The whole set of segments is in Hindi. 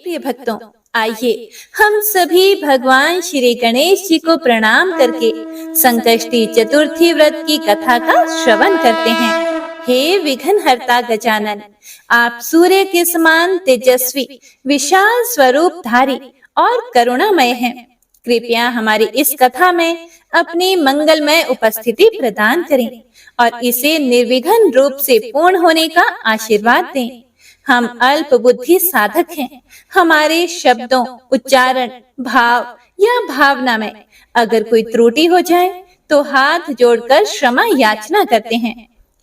प्रिय भक्तों, आइए हम सभी भगवान श्री गणेश जी को प्रणाम करके संकष्टी चतुर्थी व्रत की कथा का श्रवण करते हैं। हे विघ्नहर्ता गजानन, आप सूर्य के समान तेजस्वी, विशाल स्वरूप धारी और करुणामय हैं। कृपया हमारी इस कथा में अपनी मंगलमय उपस्थिति प्रदान करें और इसे निर्विघ्न रूप से पूर्ण होने का आशीर्वाद दें। हम अल्प बुद्धि साधक हैं। हमारे शब्दों, उच्चारण, भाव या भावना में अगर कोई त्रुटि हो जाए तो हाथ जोड़कर क्षमा याचना करते हैं।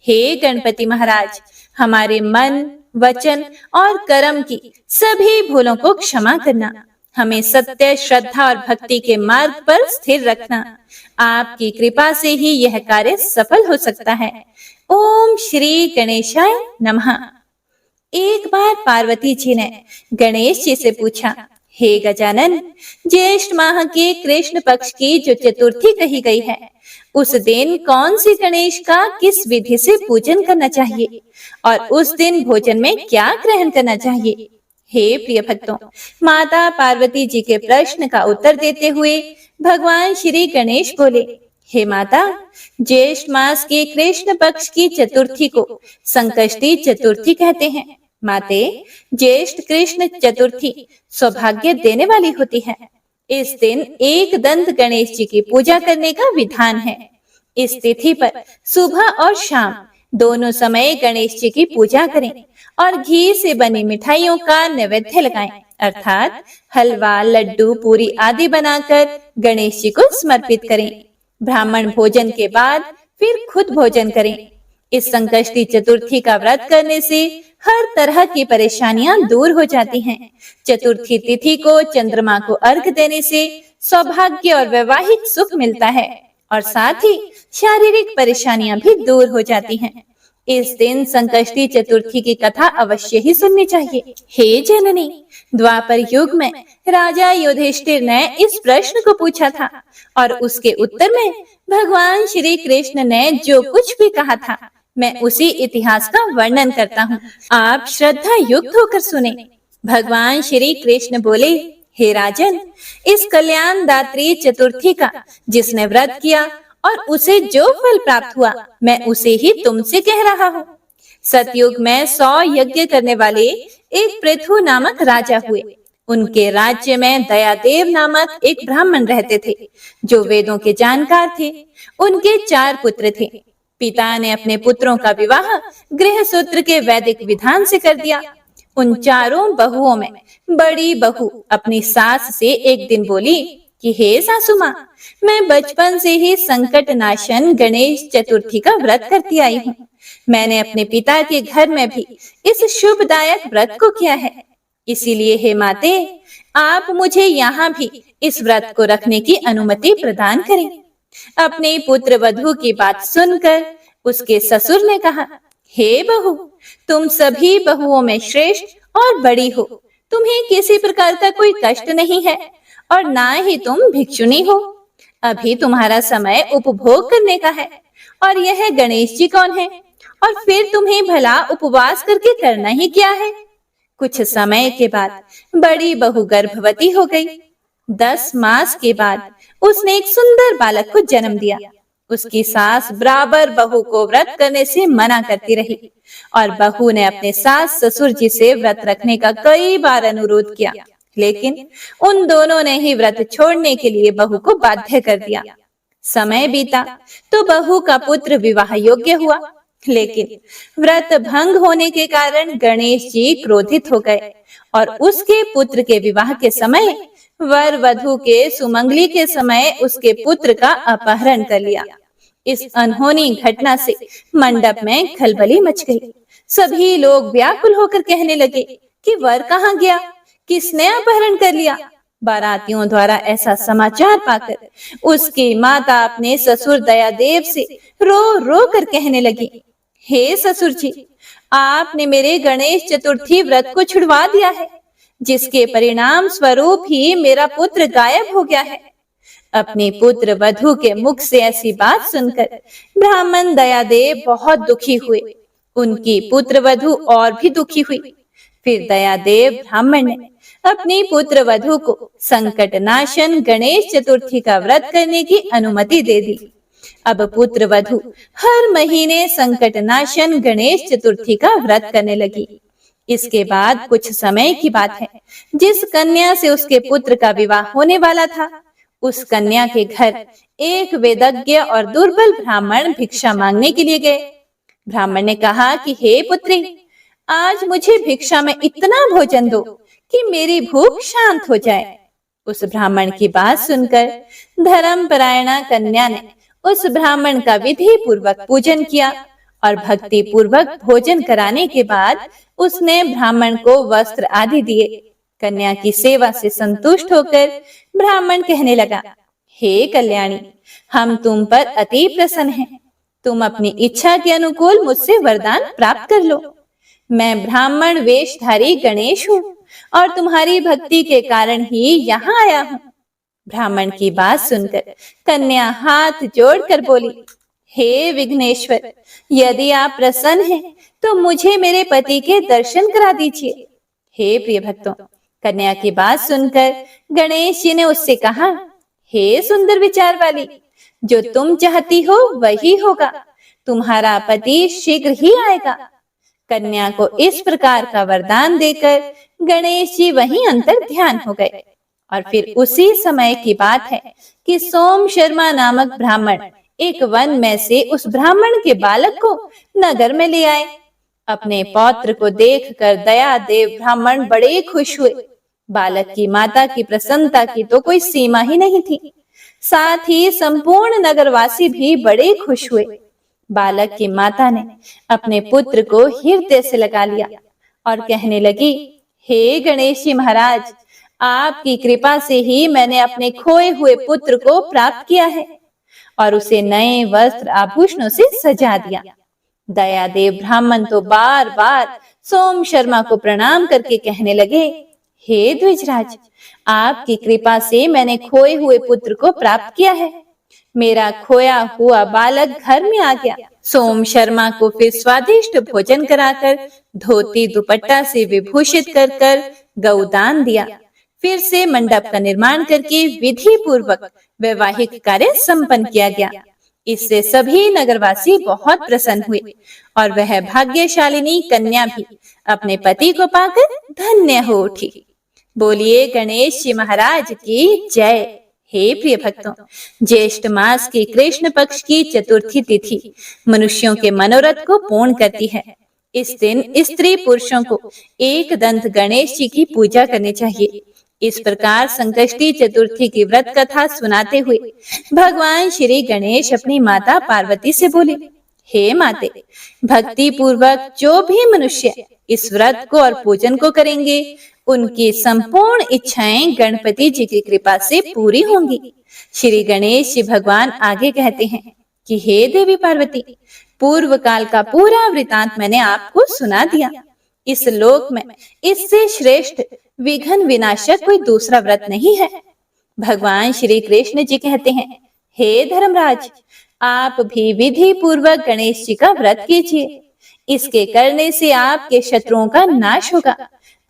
हे गणपति महाराज, हमारे मन, वचन और कर्म की सभी भूलों को क्षमा करना, हमें सत्य, श्रद्धा और भक्ति के मार्ग पर स्थिर रखना। आपकी कृपा से ही यह कार्य सफल हो सकता है। ओम श्री गणेशाय नमः। एक बार पार्वती जी ने गणेश जी से पूछा, हे गजानन, ज्येष्ठ माह के कृष्ण पक्ष की जो चतुर्थी कही गई है, उस दिन कौन सी गणेश का किस विधि से पूजन करना चाहिए और उस दिन भोजन में क्या ग्रहण करना चाहिए? हे प्रिय भक्तों, माता पार्वती जी के प्रश्न का उत्तर देते हुए भगवान श्री गणेश बोले, हे माता, ज्येष्ठ मास के कृष्ण पक्ष की चतुर्थी को संकष्टी चतुर्थी कहते हैं। माते, ज्येष्ठ कृष्ण चतुर्थी सौभाग्य देने वाली होती है। इस दिन एक दंत गणेश जी की पूजा करने का विधान है। इस तिथि पर सुबह और शाम दोनों समय गणेश जी की पूजा करें और घी से बनी मिठाइयों का नैवेद्य लगाएं, अर्थात हलवा, लड्डू, पूरी आदि बनाकर गणेश जी को समर्पित करें। ब्राह्मण भोजन के बाद फिर खुद भोजन करें। इस संकष्टी चतुर्थी का व्रत करने से हर तरह की परेशानियां दूर हो जाती हैं। चतुर्थी तिथि को चंद्रमा को अर्घ देने से सौभाग्य और वैवाहिक सुख मिलता है और साथ ही शारीरिक परेशानियां भी दूर हो जाती हैं। इस दिन संकष्टी चतुर्थी की कथा अवश्य ही सुननी चाहिए। हे जननी, द्वापर युग में राजा युधिष्ठिर ने इस प्रश्न को पूछा था और उसके उत्तर में भगवान श्री कृष्ण ने जो कुछ भी कहा था, मैं उसी इतिहास का वर्णन करता हूँ। आप श्रद्धा युक्त होकर सुने। भगवान श्री कृष्ण बोले, हे राजन, इस कल्याण दात्री चतुर्थी का जिसने व्रत किया और उसे जो फल प्राप्त हुआ, मैं उसे ही तुमसे कह रहा हूँ। सतयुग में 100 यज्ञ करने वाले एक पृथु नामक राजा हुए। उनके राज्य में दयादेव नामक एक ब्राह्मण रहते थे जो वेदों के जानकार थे। उनके 4 पुत्र थे। पिता ने अपने पुत्रों का विवाह गृह सूत्र के वैदिक विधान से कर दिया। उन 4 बहुओं में बड़ी बहू अपनी सास से एक दिन बोली कि हे सासू माँ, मैं बचपन से ही संकट नाशन गणेश चतुर्थी का व्रत करती आई हूँ। मैंने अपने पिता के घर में भी इस शुभदायक व्रत को किया है। इसीलिए हे माते, आप मुझे यहाँ भी इस व्रत को रखने की अनुमति प्रदान करें। अपने पुत्र वधू की बात सुनकर उसके ससुर ने कहा, हे बहू, तुम सभी बहुओं में श्रेष्ठ और बड़ी हो। तुम्हें किसी प्रकार का कोई कष्ट नहीं है और ना ही तुम भिक्षुनी हो। अभी तुम्हारा समय उपभोग करने का है और यह गणेश जी कौन है और फिर तुम्हें भला उपवास करके करना ही क्या है? कुछ समय के बाद बड़ी बहू गर्भवती हो गई। 10 मास के बाद उसने एक सुंदर बालक को जन्म दिया। उसकी सास बराबर बहू को व्रत करने से मना करती रही और बहू ने अपने सास ससुर जी से व्रत रखने का कई बार अनुरोध किया, लेकिन उन दोनों ने ही व्रत छोड़ने के लिए बहू को बाध्य कर दिया। समय बीता तो बहू का पुत्र विवाह योग्य हुआ, लेकिन व्रत भंग होने के कारण गणेश जी क्रोधित हो गए और उसके पुत्र के विवाह के समय वर वधू के सुमंगली के समय उसके पुत्र का अपहरण कर लिया। इस अनहोनी घटना से मंडप में खलबली मच गई। सभी लोग व्याकुल होकर कहने लगे कि वर कहाँ गया, किसने अपहरण कर लिया। बारातियों द्वारा ऐसा समाचार पाकर उसकी माता अपने ससुर दयादेव से रो रो कर कहने लगी, हे ससुर जी, आपने मेरे गणेश चतुर्थी व्रत को छुड़वा दिया है, जिसके परिणाम स्वरूप ही मेरा पुत्र गायब हो गया है। अपने पुत्र वधू के मुख से ऐसी बात सुनकर ब्राह्मण दयादेव बहुत दुखी हुए। उनकी पुत्र वधू और भी दुखी हुई। फिर दयादेव ब्राह्मण ने अपनी पुत्र वधू को संकट नाशन गणेश चतुर्थी का व्रत करने की अनुमति दे दी। अब पुत्र वधू हर महीने संकट नाशन गणेश चतुर्थी का व्रत करने लगी। इसके बाद कुछ समय की बात है, जिस कन्या से उसके पुत्र का विवाह होने वाला था, उस कन्या के घर एक वेदज्ञ और दुर्बल ब्राह्मण भिक्षा मांगने के लिए गए। ब्राह्मण ने कहा कि हे पुत्री, आज मुझे भिक्षा में इतना भोजन दो कि मेरी भूख शांत हो जाए। उस ब्राह्मण की बात सुनकर धर्मपरायणा कन्या ने उस ब्राह्मण का विधि पूर्वक पूजन किया और भक्ति पूर्वक भोजन कराने के बाद उसने ब्राह्मण को वस्त्र आदि दिए। कन्या की सेवा से संतुष्ट होकर ब्राह्मण कहने लगा, हे कल्याणी, हम तुम पर अति प्रसन्न हैं। तुम अपनी इच्छा के अनुकूल मुझसे वरदान प्राप्त कर लो। मैं ब्राह्मण वेशधारी गणेश हूँ और तुम्हारी भक्ति के कारण ही यहाँ आया हूँ। ब्राह्मण की बात सुनकर कन्या हाथ जोड़कर बोली, हे विघ्नेश्वर, यदि आप प्रसन्न हैं तो मुझे मेरे पति के दर्शन करा दीजिए। हे प्रिय भक्तों, कन्या की बात सुनकर गणेश जी ने उससे कहा, हे सुंदर विचार वाली, जो तुम चाहती हो वही होगा। तुम्हारा पति शीघ्र ही आएगा। कन्या को इस प्रकार का वरदान देकर गणेश जी वहीं अंतर ध्यान हो गए। और फिर उसी समय की बात है कि सोम शर्मा नामक ब्राह्मण एक वन में से उस ब्राह्मण के बालक को नगर में ले आए। अपने पौत्र को देखकर दयादेव ब्राह्मण बड़े खुश हुए। बालक की माता की प्रसन्नता की तो कोई सीमा ही नहीं थी। साथ ही संपूर्ण नगरवासी भी बड़े खुश हुए। बालक की माता ने अपने पुत्र को हृदय से लगा लिया और कहने लगी, हे गणेश जी महाराज, आपकी कृपा से ही मैंने अपने खोए हुए पुत्र को प्राप्त किया है और उसे नए वस्त्र आभूषणों से सजा दिया। दयादेव ब्राह्मण तो बार बार सोम शर्मा को प्रणाम करके कहने लगे, हे द्विजराज, आपकी कृपा से मैंने खोए हुए पुत्र को प्राप्त किया है। मेरा खोया हुआ बालक घर में आ गया। सोम शर्मा को फिर स्वादिष्ट भोजन कराकर धोती दुपट्टा से विभूषित कर गौदान दिया। फिर से मंडप का निर्माण करके विधि पूर्वक वैवाहिक कार्य संपन्न किया गया। इससे सभी नगरवासी बहुत प्रसन्न हुए और वह भाग्यशालिनी कन्या भी अपने पति को पाकर धन्य हो उठी। बोलिए गणेश जी महाराज की जय। हे प्रिय भक्तों, ज्येष्ठ मास की कृष्ण पक्ष की चतुर्थी तिथि मनुष्यों के मनोरथ को पूर्ण करती है। इस दिन स्त्री पुरुषों को एक दंत गणेश जी की पूजा करनी चाहिए। इस प्रकार संकष्टी चतुर्थी की व्रत कथा सुनाते हुए भगवान श्री गणेश अपनी माता पार्वती से बोले, हे माते, भक्ति पूर्वक जो भी मनुष्य इस व्रत को और पूजन को करेंगे, उनकी संपूर्ण इच्छाएं गणपति जी की कृपा से पूरी होंगी। श्री गणेश जी भगवान आगे कहते हैं कि हे देवी पार्वती, पूर्व काल का पूरा वृतांत मैंने आपको सुना दिया। इस लोक में इससे श्रेष्ठ विघ्न विनाशक कोई दूसरा व्रत नहीं है। भगवान श्री कृष्ण जी कहते हैं, हे धर्मराज, आप भी विधि पूर्वक गणेश जी का व्रत कीजिए। इसके करने से आपके शत्रुओं का नाश होगा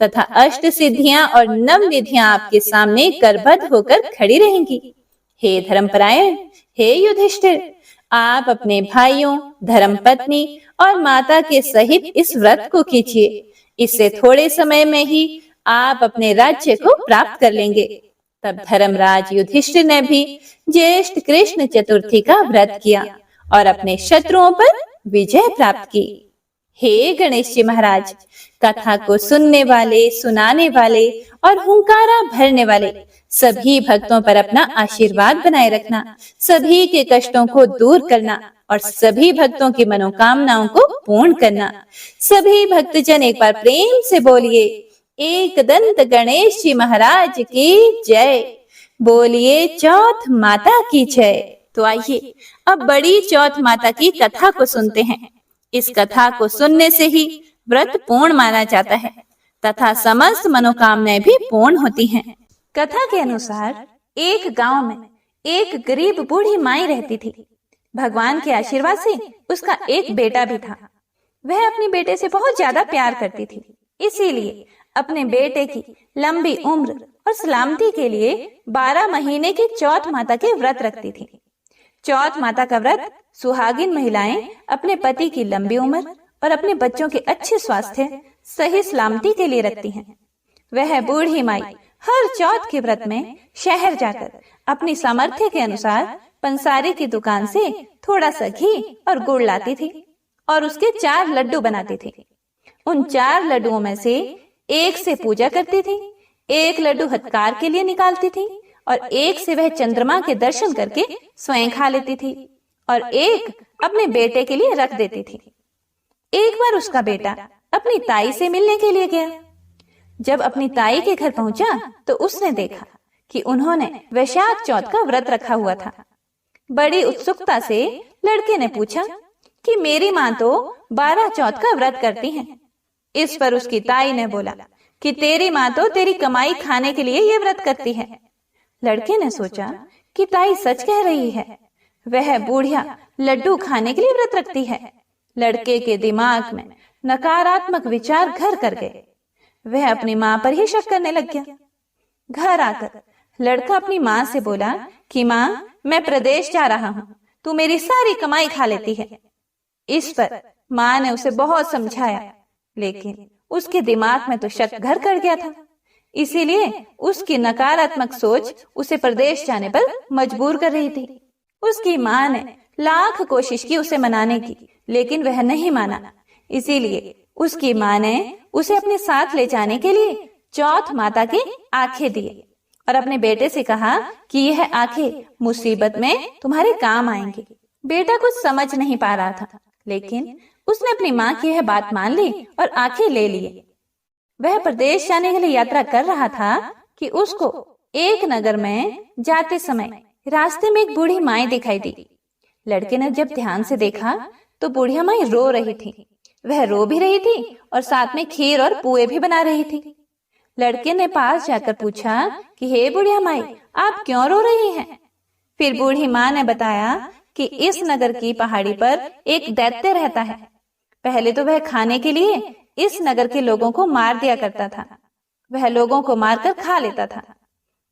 तथा अष्ट सिद्धियां और नव निधियां आपके सामने करबद्ध होकर खड़ी रहेंगी। हे धर्मपरायण, हे युधिष्ठिर, आप अपने भाइयों, धर्मपत्नी और माता के सहित इस व्रत को कीजिए। इससे थोड़े समय में ही आप अपने राज्य को प्राप्त कर लेंगे। तब धर्मराज युधिष्ठिर ने भी ज्येष्ठ कृष्ण चतुर्थी का व्रत किया और अपने शत्रुओं पर विजय प्राप्त की। हे गणेश जी महाराज, कथा को सुनने वाले, सुनाने वाले और हुंकारा भरने वाले सभी भक्तों पर अपना आशीर्वाद बनाए रखना, सभी के कष्टों को दूर करना और सभी भक्तों की मनोकामनाओं को पूर्ण करना। सभी भक्तजन एक बार प्रेम से बोलिए, एक दंत गणेश जी महाराज की जय। बोलिए चौथ माता की जय। तो आइए अब बड़ी चौथ माता की कथा को सुनते हैं। इस कथा को सुनने से ही व्रत पूर्ण माना जाता है तथा समस्त मनोकामनाएं भी पूर्ण होती हैं। कथा के अनुसार एक गांव में एक गरीब बूढ़ी माई रहती थी। भगवान के आशीर्वाद से उसका एक बेटा भी था। वह अपने बेटे से बहुत ज्यादा प्यार करती थी, इसीलिए अपने बेटे की लंबी उम्र और सलामती के लिए 12 महीने की चौथ माता के व्रत रखती थी। चौथ माता का व्रत सुहागिन महिलाएं अपने पति की लंबी उम्र और अपने बच्चों के अच्छे स्वास्थ्य, सही सलामती के लिए रखती हैं। वह बूढ़ी माई हर चौथ के व्रत में शहर जाकर अपनी सामर्थ्य के अनुसार पंसारी की दुकान से थोड़ा सा घी और गुड़ लाती थी और उसके 4 लड्डू बनाती थी। उन 4 लड्डुओं में से एक से पूजा करती थी, एक लड्डू हथकार के लिए निकालती थी और एक से वह चंद्रमा के दर्शन करके स्वयं खा लेती थी और एक अपने बेटे के लिए रख देती थी। एक बार उसका बेटा अपनी ताई से मिलने के लिए गया। जब अपनी ताई के घर पहुंचा तो उसने देखा कि उन्होंने वैशाख चौथ का व्रत रखा हुआ था। बड़ी उत्सुकता से लड़के ने पूछा कि मेरी माँ तो 12 चौथ का व्रत करती है। इस पर उसकी ताई ने बोला कि तेरी माँ तो तेरी कमाई खाने के लिए ये व्रत करती है। लड़के ने सोचा कि ताई सच कह रही है, वह बूढ़िया लड्डू खाने के लिए व्रत रखती है। लड़के के दिमाग में नकारात्मक विचार घर कर गए। वह अपनी माँ पर ही शक करने लग गया। घर आकर लड़का अपनी माँ से बोला कि माँ, मैं प्रदेश जा रहा हूँ, तू मेरी सारी कमाई खा लेती है। इस पर माँ ने उसे बहुत समझाया, लेकिन उसके दिमाग में तो शक घर कर गया था। इसीलिए उसकी नकारात्मक सोच उसे प्रदेश जाने पर मजबूर कर रही थी। उसकी माँ ने लाख कोशिश की उसे मनाने की, लेकिन वह नहीं माना। इसीलिए उसकी माँ ने उसे अपने साथ ले जाने के लिए चौथ माता की आंखें दिए और अपने बेटे से कहा कि यह आंखें मुसीबत में तुम्हारे काम आएंगी। बेटा कुछ समझ नहीं पा रहा था, लेकिन उसने अपनी माँ की यह बात मान ली और आंखें ले लिए। वह प्रदेश जाने के लिए यात्रा कर रहा था कि उसको एक नगर में जाते समय रास्ते में एक बूढ़ी माई दिखाई दी। लड़के ने जब ध्यान से देखा तो बूढ़िया माई रो रही थी। वह रो भी रही थी और साथ में खीर और पुए भी बना रही थी। लड़के ने पास जाकर पूछा कि हे बुढ़िया माई, आप क्यों रो रही हैं? फिर बूढ़ी माँ ने बताया कि इस नगर की पहाड़ी पर एक दैत्य रहता है। पहले तो वह खाने के लिए इस नगर के लोगों को मार दिया करता था। वह लोगों को मारकर खा लेता था।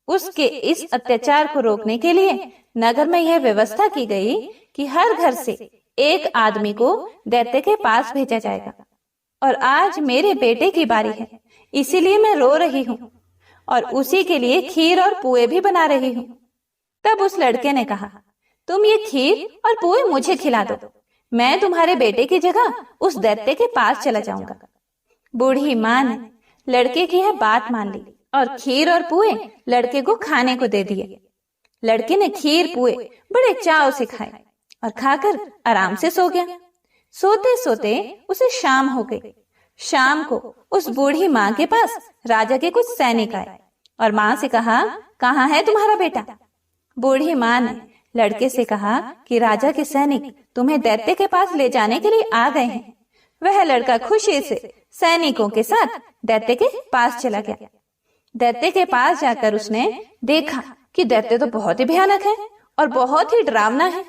उसके इस अत्याचार को रोकने के लिए नगर में यह व्यवस्था की गई कि हर घर से एक आदमी को दैत्य के पास भेजा जाएगा। और आज मेरे बेटे की बारी है, इसीलिए मैं रो रही हूँ और उसी के लिए खीर और पुए भी बना रही हूँ। तब उस लड़के ने कहा, तुम ये खीर और पुए मुझे खिला दो, मैं तुम्हारे बेटे की जगह उस दैत्य के पास चला जाऊंगा। बूढ़ी माँ ने लड़के की यह बात मान ली और खीर और पुए लड़के को खाने को दे दिए। लड़के ने खीर पुए बड़े चाव से खाए और खाकर आराम से सो गया। सोते सोते उसे शाम हो गई। शाम को उस बूढ़ी माँ के पास राजा के कुछ सैनिक आए और माँ से कहा, कहाँ है तुम्हारा बेटा? बूढ़ी माँ ने लड़के से कहा कि राजा के सैनिक तुम्हें दैत्य के पास ले जाने के लिए आ गए हैं। वह लड़का खुशी से सैनिकों के साथ दैत्य के पास चला गया। दैत्य के पास जाकर उसने देखा कि दैत्य तो बहुत ही भयानक है और बहुत ही डरावना है।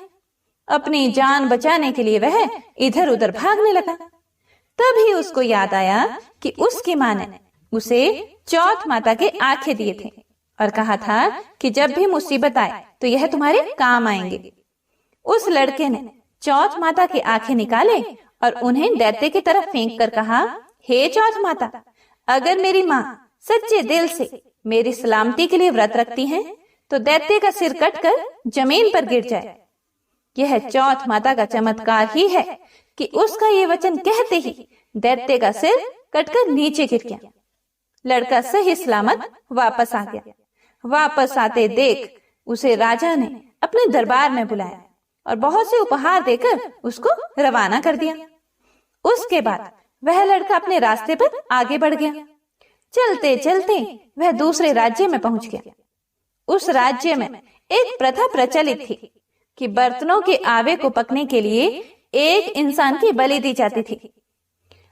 अपनी जान बचाने के लिए वह इधर उधर भागने लगा। तभी उसको याद आया कि उसकी माँ ने उसे चौथ माता के आंखें दिए थे और कहा था कि जब भी मुसीबत आए तो यह तुम्हारे काम आएंगे। उस लड़के ने चौथ माता की आंखें निकाले और उन्हें दैत्य की तरफ फेंक कर कहा, हे चौथ माता, अगर मेरी माँ सच्चे दिल से मेरी सलामती के लिए व्रत रखती हैं, तो दैत्य का सिर कटकर जमीन पर गिर जाए। यह चौथ माता का चमत्कार ही है कि उसका ये वचन कहते ही दैत्य का सिर कटकर नीचे गिर गया। लड़का सही सलामत वापस आ गया। वापस आते देख उसे राजा ने अपने दरबार में बुलाया और बहुत से उपहार देकर उसको रवाना कर दिया। उसके बाद वह लड़का अपने रास्ते पर आगे बढ़ गया। चलते चलते वह दूसरे राज्य में पहुंच गया। उस राज्य में एक प्रथा प्रचलित थी कि बर्तनों के आवे को पकने के लिए एक इंसान की बलि दी जाती थी।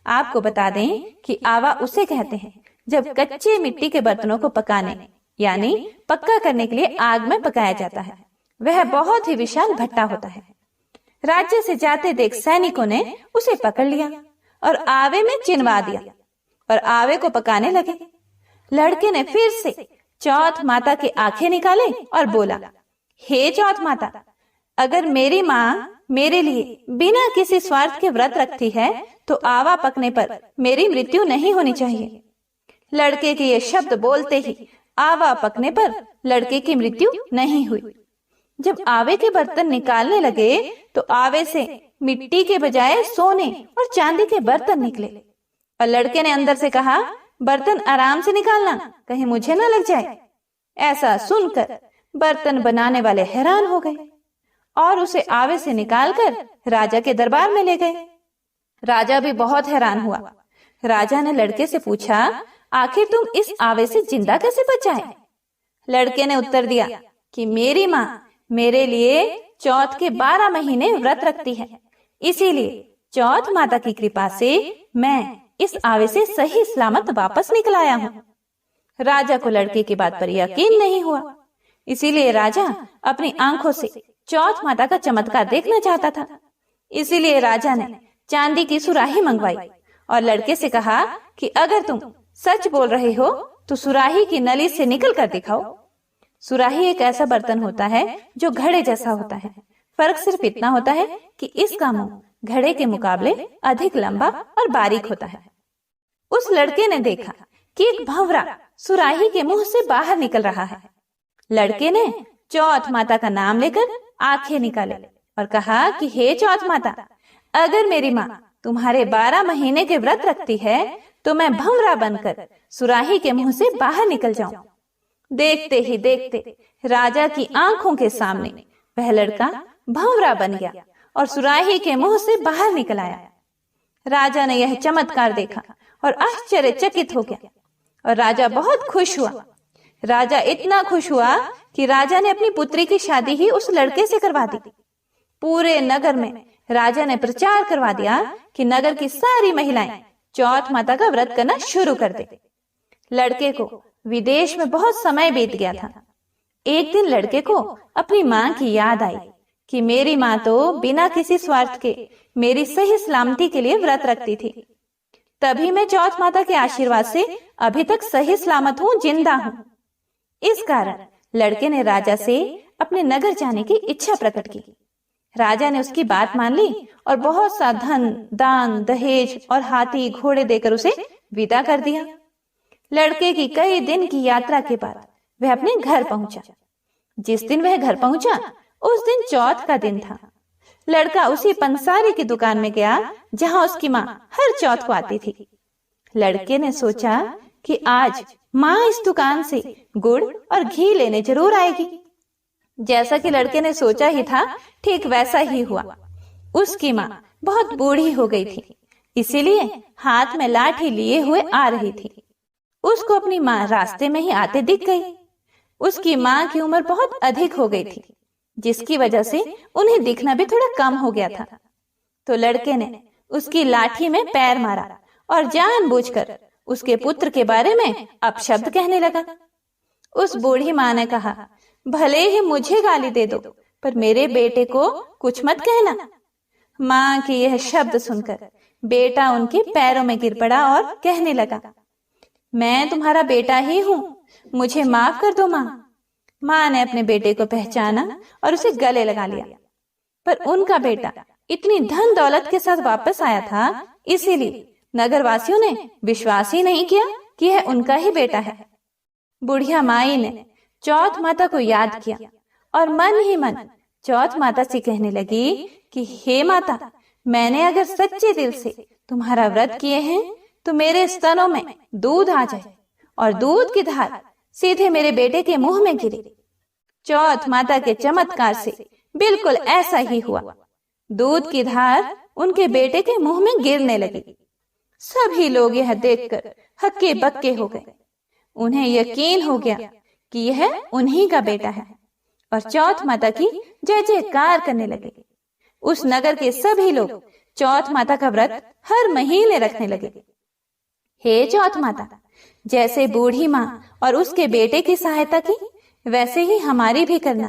आपको बता दें कि आवा उसे कहते हैं जब कच्चे मिट्टी के बर्तनों को पकाने यानी पक्का करने के लिए आग में पकाया जाता है। वह बहुत ही विशाल भट्टा होता है। राज्य से जाते देख सैनिकों ने उसे पकड़ लिया और आवे में चिनवा दिया। और आवे को पकाने लगे। लड़के ने फिर से चौथ माता की आंखें निकाले और बोला, हे चौथ माता, अगर मेरी माँ मेरे लिए बिना किसी स्वार्थ के व्रत रखती है तो आवा पकने पर मेरी मृत्यु नहीं होनी चाहिए। लड़के के ये शब्द बोलते ही आवा पकने पर लड़के की मृत्यु नहीं हुई। जब आवे के बर्तन निकालने लगे तो आवे से मिट्टी के बजाय सोने और चांदी के बर्तन निकले और लड़के ने अंदर से कहा, बर्तन आराम से निकालना, कहीं मुझे ना लग जाए। ऐसा सुनकर बर्तन बनाने वाले हैरान हो गए और उसे आवे से निकालकर राजा के दरबार में ले गए। राजा भी बहुत हैरान हुआ। राजा ने लड़के से पूछा, आखिर तुम इस आवे से जिंदा कैसे बचाए? लड़के ने उत्तर दिया कि मेरी माँ मेरे लिए चौथ के 12 महीने व्रत रखती है, इसीलिए चौथ माता की कृपा से मैं इस आवे से सही सलामत वापस निकल आया हूँ। राजा को लड़के की बात पर यकीन नहीं हुआ, इसीलिए राजा अपनी आंखों से चौथ माता का चमत्कार देखना चाहता था। इसीलिए राजा ने चांदी की सुराही मंगवाई और लड़के से कहा कि अगर तुम सच बोल रहे हो तो सुराही की नली से निकल कर दिखाओ। सुराही एक ऐसा बर्तन होता है जो घड़े जैसा होता है। फर्क सिर्फ इतना होता है कि इसका मुंह घड़े के मुकाबले अधिक लंबा और बारीक होता है। उस लड़के ने देखा कि एक भंवरा सुराही के मुंह से बाहर निकल रहा है। लड़के ने चौथ माता का नाम लेकर आंखें निकाले और कहा कि हे चौथ माता, अगर मेरी माँ तुम्हारे 12 महीने के व्रत रखती है तो मैं भंवरा बनकर सुराही के मुंह से बाहर निकल जाऊं। देखते ही देखते राजा की आंखों के सामने वह लड़का भंवरा बन गया और सुराही के मुंह से बाहर निकल आया। राजा ने यह चमत्कार देखा और आश्चर्यचकित हो गया और राजा बहुत खुश हुआ। राजा इतना खुश हुआ कि राजा ने अपनी पुत्री की शादी ही उस लड़के से करवा दी। पूरे नगर में राजा ने प्रचार करवा दिया कि नगर की सारी महिलाएं चौथ माता का व्रत करना शुरू कर दे। लड़के को विदेश में बहुत समय बीत गया था। एक दिन लड़के को अपनी माँ की याद आई कि मेरी माँ तो बिना किसी स्वार्थ के मेरी सही सलामती के लिए व्रत रखती थी, तभी मैं चौथ माता के आशीर्वाद से अभी तक सही सलामत हूँ, जिंदा हूँ। इस कारण लड़के ने राजा से अपने नगर जाने की इच्छा प्रकट की। राजा ने उसकी बात मान ली और बहुत सा धन, दान, दहेज और हाथी घोड़े देकर उसे विदा कर दिया। लड़के की कई दिन की यात्रा के बाद वह अपने घर पहुंचा। जिस दिन वह घर पहुंचा उस दिन चौथ का दिन था। लड़का उसी पंसारी की दुकान में गया जहां उसकी माँ हर चौथ को आती थी। लड़के ने सोचा कि आज माँ इस दुकान से गुड़ और घी लेने जरूर आएगी। जैसा कि लड़के ने सोचा ही था, ठीक वैसा ही हुआ। उसकी माँ बहुत बूढ़ी हो गई थी, इसीलिए हाथ में लाठी लिए हुए आ रही थी। उसको अपनी माँ रास्ते में ही आते दिख गई। उसकी माँ की उम्र बहुत अधिक हो गई थी, जिसकी वजह से उन्हें दिखना भी थोड़ा कम हो गया था। तो लड़के ने उसकी लाठी में पैर मारा और जानबूझकर उसके पुत्र के बारे में अपशब्द कहने लगा। उस बूढ़ी माँ ने कहा, भले ही मुझे गाली दे दो, पर मेरे बेटे को कुछ मत कहना। माँ के यह शब्द सुनकर बेटा उनके पैरों में गिर पड़ा और कहने लगा, मैं तुम्हारा बेटा ही हूँ, मुझे माफ कर दो माँ। माँ ने अपने बेटे को पहचाना और उसे गले लगा लिया, पर उनका बेटा इतनी धन दौलत के साथ वापस आया था, इसीलिए नगरवासियों ने विश्वास ही नहीं किया कि यह उनका ही बेटा है। बुढ़िया माई ने चौथ माता को याद किया और मन ही मन चौथ माता से कहने लगी कि हे माता, मैंने अगर सच्चे दिल से तुम्हारा व्रत किए हैं तो मेरे स्तनों में दूध आ जाए और दूध की धार सीधे मेरे बेटे के मुंह में गिरे। चौथ माता के चमत्कार से बिल्कुल ऐसा ही हुआ। दूध की धार उनके बेटे के मुंह में गिरने लगी। सभी लोग यह देखकर हक्के बक्के हो गए। उन्हें यकीन हो गया कि यह उन्हीं का बेटा है और चौथ माता की जय जयकार करने लगे। उस नगर के सभी लोग चौथ माता का व्रत हर महीने रखने लगे। हे चौथ माता, जैसे बूढ़ी माँ और उसके बेटे की सहायता की, वैसे ही हमारी भी करना।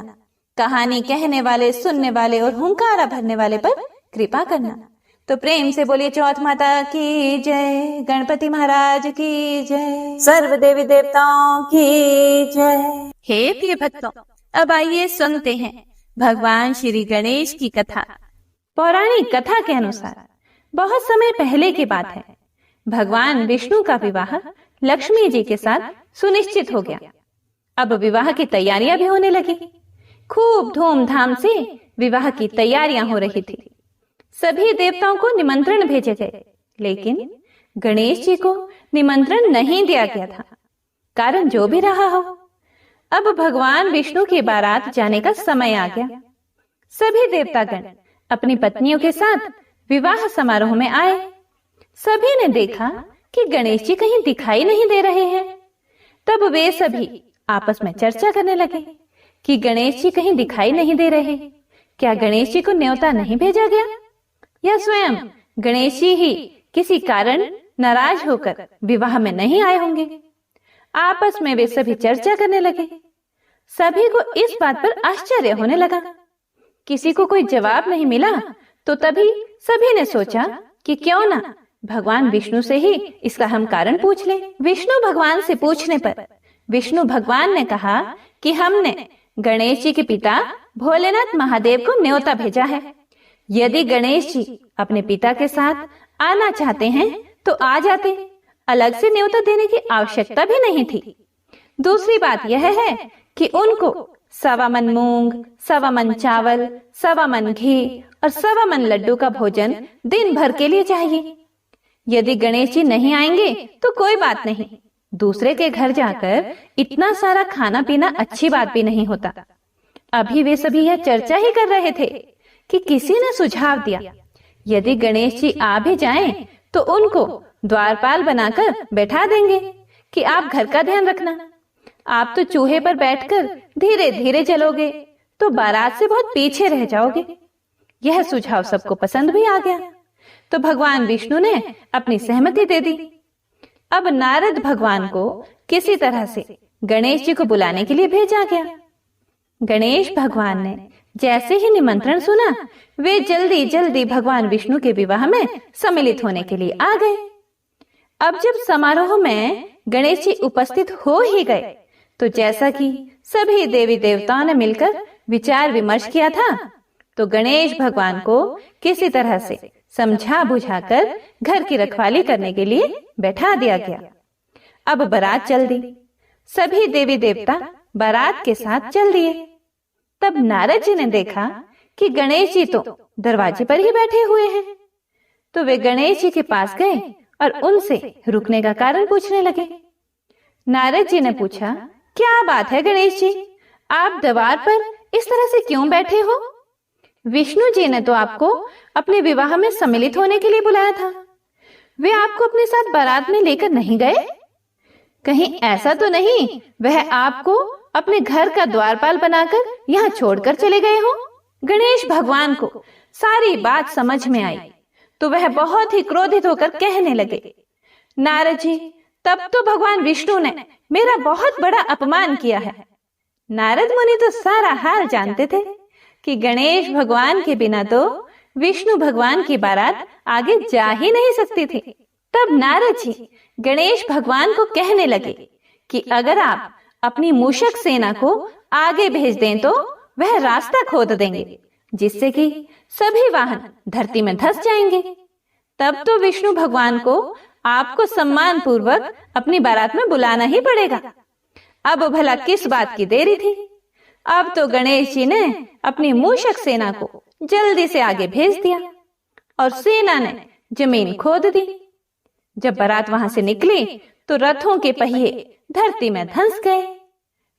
कहानी कहने वाले, सुनने वाले और हुंकारा भरने वाले पर कृपा करना। तो प्रेम से बोलिए चौथ माता की जय, गणपति महाराज की जय, सर्व देवी देवताओं की जय। हे प्रिय भक्तों, अब आइए सुनते हैं भगवान श्री गणेश की कथा। पौराणिक कथा के अनुसार बहुत समय पहले की बात है। भगवान विष्णु का विवाह लक्ष्मी जी के साथ सुनिश्चित हो गया। अब विवाह की तैयारियां भी होने लगी। खूब धूमधाम से विवाह की तैयारियां हो रही थी। सभी देवताओं को निमंत्रण भेजे गए, लेकिन गणेश जी को निमंत्रण नहीं दिया गया था। कारण जो भी रहा हो, अब भगवान विष्णु की बारात जाने का समय आ गया। सभी देवतागण अपनी पत्नियों के साथ विवाह समारोह में आए। सभी ने देखा कि गणेश जी कहीं दिखाई नहीं दे रहे हैं। तब वे सभी आपस में चर्चा करने लगे कि गणेश जी कहीं दिखाई नहीं दे रहे। क्या गणेश जी को न्योता नहीं भेजा गया, या स्वयं गणेश जी ही किसी कारण नाराज होकर विवाह में नहीं आए होंगे? आपस में वे सभी चर्चा करने लगे। सभी को इस बात पर आश्चर्य होने लगा। किसी को कोई जवाब नहीं मिला, तो तभी सभी ने सोचा कि क्यों ना भगवान विष्णु से ही इसका हम कारण पूछ लें। विष्णु भगवान से पूछने पर विष्णु भगवान ने कहा कि हमने गणेश जी के पिता भोलेनाथ महादेव को न्योता भेजा है। यदि गणेश जी अपने पिता के साथ आना चाहते हैं तो आ जाते, अलग से न्योता देने की आवश्यकता भी नहीं थी। दूसरी बात यह है कि उनको 1.25 मन मूंग, 1.25 मन चावल, 1.25 मन घी और 1.25 मन लड्डू का भोजन दिन भर के लिए चाहिए। यदि गणेश जी नहीं आएंगे तो कोई बात नहीं, दूसरे के घर जाकर इतना सारा खाना पीना अच्छी बात भी नहीं होता। अभी वे सभी यह चर्चा ही कर रहे थे कि किसी ने सुझाव दिया, यदि गणेश जी आ भी जाएं तो उनको द्वारपाल बनाकर बैठा देंगे कि आप घर का ध्यान रखना। आप तो चूहे पर बैठकर धीरे धीरे चलोगे तो बारात से बहुत पीछे रह जाओगे। यह सुझाव सबको पसंद भी आ गया, तो भगवान विष्णु ने अपनी सहमति दे दी। अब नारद भगवान को किसी तरह से गणेश जी को बुलाने के लिए भेजा गया। गणेश भगवान ने जैसे ही निमंत्रण सुना, वे जल्दी जल्दी भगवान विष्णु के विवाह में सम्मिलित होने के लिए आ गए। अब जब समारोह में गणेश जी उपस्थित हो ही गए, तो जैसा कि सभी देवी देवताओं ने मिलकर विचार विमर्श किया था, तो गणेश भगवान को किसी तरह से समझा बुझाकर घर की रखवाली करने के लिए बैठा दिया गया। अब बारात चल दी। सभी देवी देवता बारात के साथ चल दिए। तब नारद जी ने देखा कि गणेश जी तो दरवाजे पर ही बैठे हुए हैं। तो वे गणेश जी के पास गए और उनसे रुकने का कारण पूछने लगे। नारद जी ने पूछा, क्या बात है गणेश जी, आप द्वार पर इस तरह से क्यों बैठे हो? विष्णु जी ने तो आपको अपने विवाह में सम्मिलित होने के लिए बुलाया था। वे आपको अपने साथ बारात में लेकर नहीं गए? कहीं ऐसा तो नहीं वह आपको अपने घर का द्वारपाल बनाकर यहाँ छोड़कर चले गए हो? गणेश भगवान को सारी बात समझ में आई, तो वह बहुत ही क्रोधित होकर कहने लगे, नारद जी, तब तो भगवान विष्णु ने मेरा बहुत बड़ा अपमान किया है। नारद मुनि तो सारा हाल जानते थे कि गणेश भगवान के बिना तो विष्णु भगवान की बारात आगे जा ही नहीं सकती थी। तब नारद जी गणेश भगवान को कहने लगे कि अगर आप अपनी मूषक सेना को आगे भेज दें तो वह रास्ता खोद देंगे, जिससे कि सभी वाहन धरती में धंस जाएंगे। तब तो विष्णु भगवान को आपको सम्मान पूर्वक अपनी बारात में बुलाना ही पड़ेगा। अब भला किस बात की देरी थी? अब तो गणेश जी ने अपनी मूषक सेना को जल्दी से आगे भेज दिया और सेना ने जमीन खोद दी। जब बारात वहां से निकली तो रथों के पहिए धरती में धंस गए।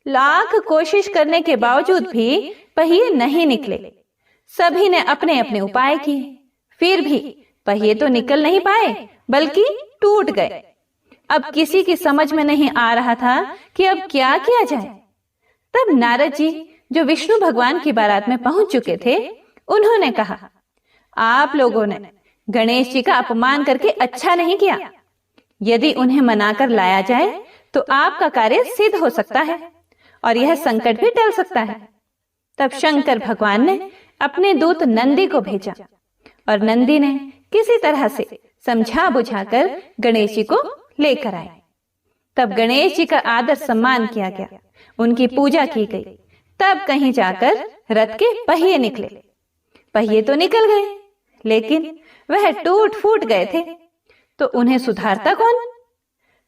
लाख कोशिश करने के बावजूद भी पहिए नहीं निकले। सभी ने अपने अपने उपाय किए, फिर भी पहिए तो निकल नहीं पाए बल्कि टूट गए। अब किसी की समझ में नहीं आ रहा था कि अब क्या किया जाए। तब नारद जी, जो विष्णु भगवान की बारात में पहुंच चुके थे, उन्होंने कहा, आप लोगों ने गणेश जी का अपमान करके अच्छा नहीं किया। यदि उन्हें मनाकर लाया जाए तो आपका कार्य सिद्ध हो सकता है और यह संकट भी टल सकता है। तब शंकर भगवान ने अपने दूत नंदी को भेजा और नंदी ने किसी तरह से समझा बुझाकर गणेश जी को लेकर आए। तब गणेश जी का आदर सम्मान किया गया, उनकी पूजा की गई। तब कहीं जाकर रथ के पहिए निकले। पहिए तो निकल गए, लेकिन वह टूट फूट गए थे, तो उन्हें सुधारता कौन?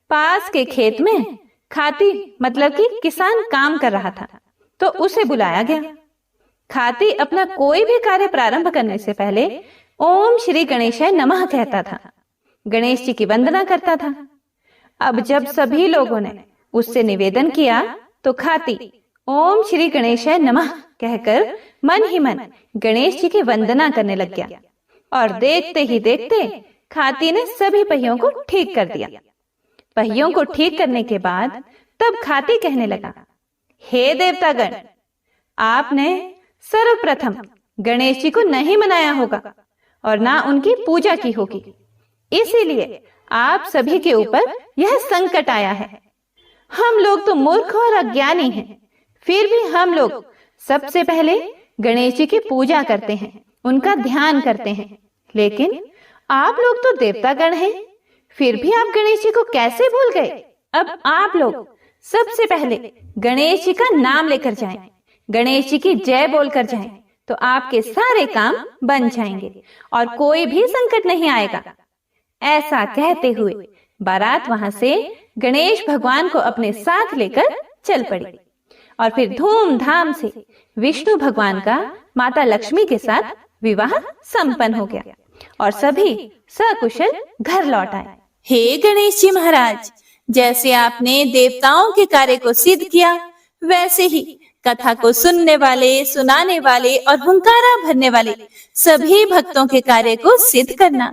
पास के खेत में खाती मतलब कि किसान काम कर रहा था, तो उसे बुलाया गया। खाती अपना कोई भी कार्य प्रारंभ करने से पहले ओम श्री गणेशाय नमः कहता था, गणेश जी की वंदना करता था। अब जब सभी लोगों ने उससे निवेदन किया तो खाती ओम श्री गणेशाय नमः कहकर मन ही मन गणेश जी की वंदना करने लग गया। और देखते ही देखते खाती ने सभी पहियों को ठीक कर दिया। पहियों को ठीक करने के बाद तब खाती कहने लगा, हे देवतागण, आपने सर्वप्रथम गणेश जी को नहीं मनाया होगा और ना उनकी पूजा की होगी, इसीलिए आप सभी के ऊपर यह संकट आया है। हम लोग तो मूर्ख और अज्ञानी हैं, फिर भी हम लोग सबसे पहले गणेश जी की पूजा करते हैं, उनका ध्यान करते हैं। लेकिन आप लोग तो देवतागण हैं, फिर भी आप गणेश जी को कैसे भूल गए? अब आप लोग सबसे पहले गणेश जी का नाम लेकर जाएं, गणेश जी की जय बोलकर जाएं, तो आपके सारे काम बन जाएंगे और कोई भी संकट नहीं आएगा। ऐसा कहते हुए बारात वहां से गणेश भगवान को अपने साथ लेकर चल पड़ी और फिर धूमधाम से विष्णु भगवान का माता लक्ष्मी के साथ विवाह संपन्न हो गया और सभी सकुशल घर लौट आए। हे गणेश जी महाराज, जैसे आपने देवताओं के कार्य को सिद्ध किया, वैसे ही कथा को सुनने वाले, सुनाने वाले और हुंकारा भरने वाले सभी भक्तों के कार्य को सिद्ध करना,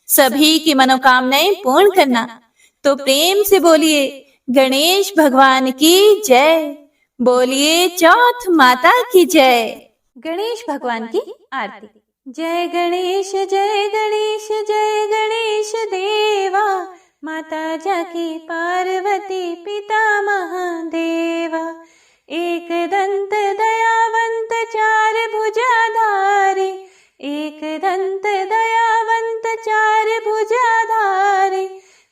सभी की मनोकामनाएं पूर्ण करना। तो प्रेम से बोलिए गणेश भगवान की जय, बोलिए चौथ माता की जय। गणेश भगवान की आरती। जय गणेश जय गणेश जय गणेश देवा, माता जाकी पार्वती पिता महादेवा। एक दंत दयावंत चार भुजाधारी, एक दंत दयावंत चार भुजाधारी,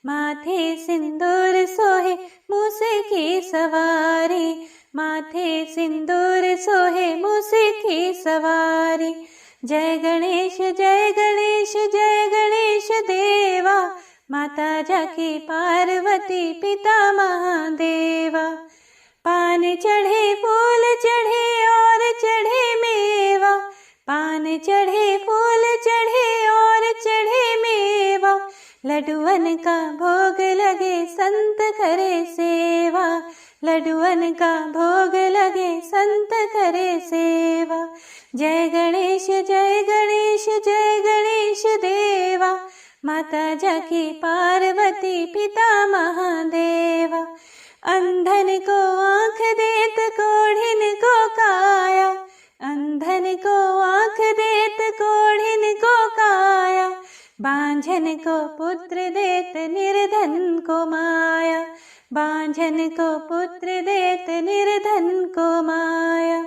माथे सिंदूर सोहे मूसे की सवारी, माथे सिंदूर सोहे मूसे की सवारी। जय गणेश जय गणेश जय गणेश देवा, माता जाकी पार्वती पिता महादेवा। पान चढ़े फूल चढ़े और चढ़े मेवा, पान चढ़े फूल चढ़े और चढ़े मेवा, लड्डुअन का भोग लगे संत करे सेवा, लड्डुअन का भोग लगे संत करे सेवा। जय गणेश जय गणेश जय गणेश देवा, माता जाकी पार्वती पिता महादेवा। अंधन को आँख देत कोढ़िन को काया, अंधन को आँख देत कोढ़िन को काया, बांझन को पुत्र देत निर्धन को माया, बांझन को पुत्र देत निर्धन को माया।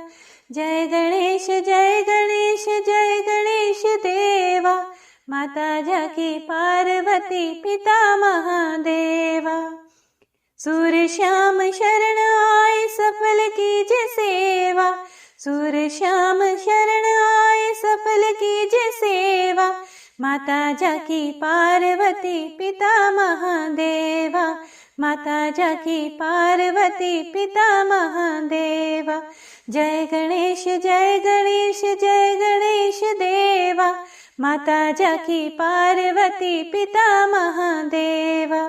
जय गणेश जय गणेश जय गणेश देवा, माता जाकी पार्वती पिता महादेवा। सूर्य श्याम शरण आए सफल कीजे सेवा, सूर्य श्याम शरण आए सफल कीजे सेवा, माता जाकी पार्वती पिता महादेवा, माता जाकी पार्वती पिता महादेवा। जय गणेश जय गणेश जय गणेश देवा, माता जाकी पार्वती पिता महादेवा।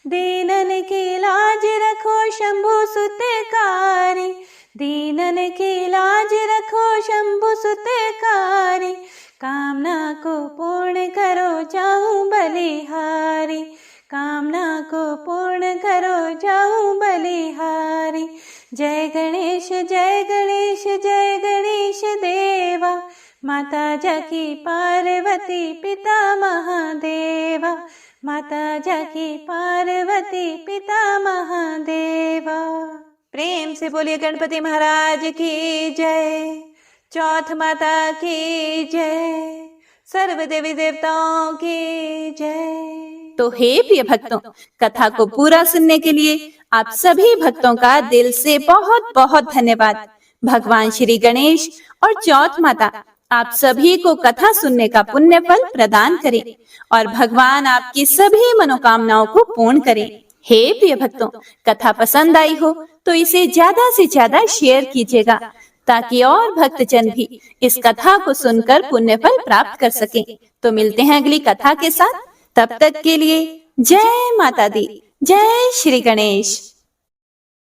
दीनन की लाज रखो शंभु सुतकारी, दीनन की लाज रखो शंभु सुतकारी, कामना को पूर्ण करो जाऊं बलिहारी, कामना को पूर्ण करो जाऊं बलिहारी। जय गणेश जय गणेश जय गणेश देवा, माता जाकी पार्वती पिता महादेवा, माता जाकी पार्वती पिता महादेवा। प्रेम से बोलिए गणपति महाराज की जय, चौथ माता की जय। सर्व देवी देवताओं की जय। तो हे प्रिय भक्तों, कथा को पूरा सुनने के लिए आप सभी भक्तों का दिल से बहुत बहुत धन्यवाद। भगवान श्री गणेश और चौथ माता आप सभी को कथा सुनने का पुण्य फल प्रदान करें और भगवान आपकी सभी मनोकामनाओं को पूर्ण करें। हे प्रिय भक्तों, कथा पसंद आई हो तो इसे ज्यादा से ज्यादा शेयर कीजिएगा ताकि और भक्तजन भी इस कथा को सुनकर पुण्य फल प्राप्त कर सकें। तो मिलते हैं अगली कथा के साथ, तब तक के लिए जय माता दी, जय श्री गणेश।